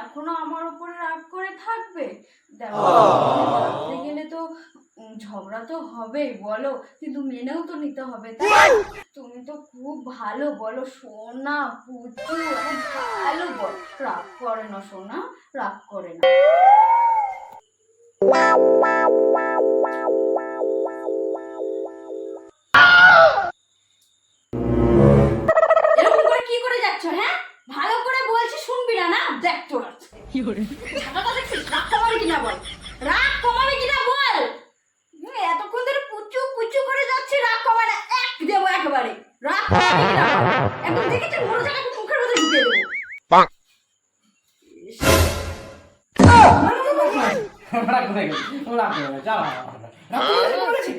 এখনো আমার উপরে রাগ করে থাকবে? দেখো, রাখতে গেলে তো ঝগড়া তো হবেই বলো, কিন্তু মেনেও তো নিতে হবে, তাই না? তুমি তো খুব ভালো বলো, সোনা পুচু খুব ভালো বল, রাগ করে না সোনা, রাগ করে না। এরকম করে কি করে যাচ্ছ? হ্যাঁ, ভালো করে বলছি শুনবি না? না দেখ তোর ছাতাটা দেখছিস, রাগ কমাবি কিনা বল, রাগ কমাবি কিনা বল। এতক্ষণ ধরে পুচু পুচু করে যাচ্ছি, রাগ কমায় না, এক দেবো একেবারে। রাগ কমাবি কিনা বল, একদম দেখেছি মোড়াটাকে মুখের মধ্যে ঢুকিয়ে দেবো। ইস, রাগ করে গেছে, রাগ করে গেছে, যা বাবা, রাগ করে গেছে, বলেছি।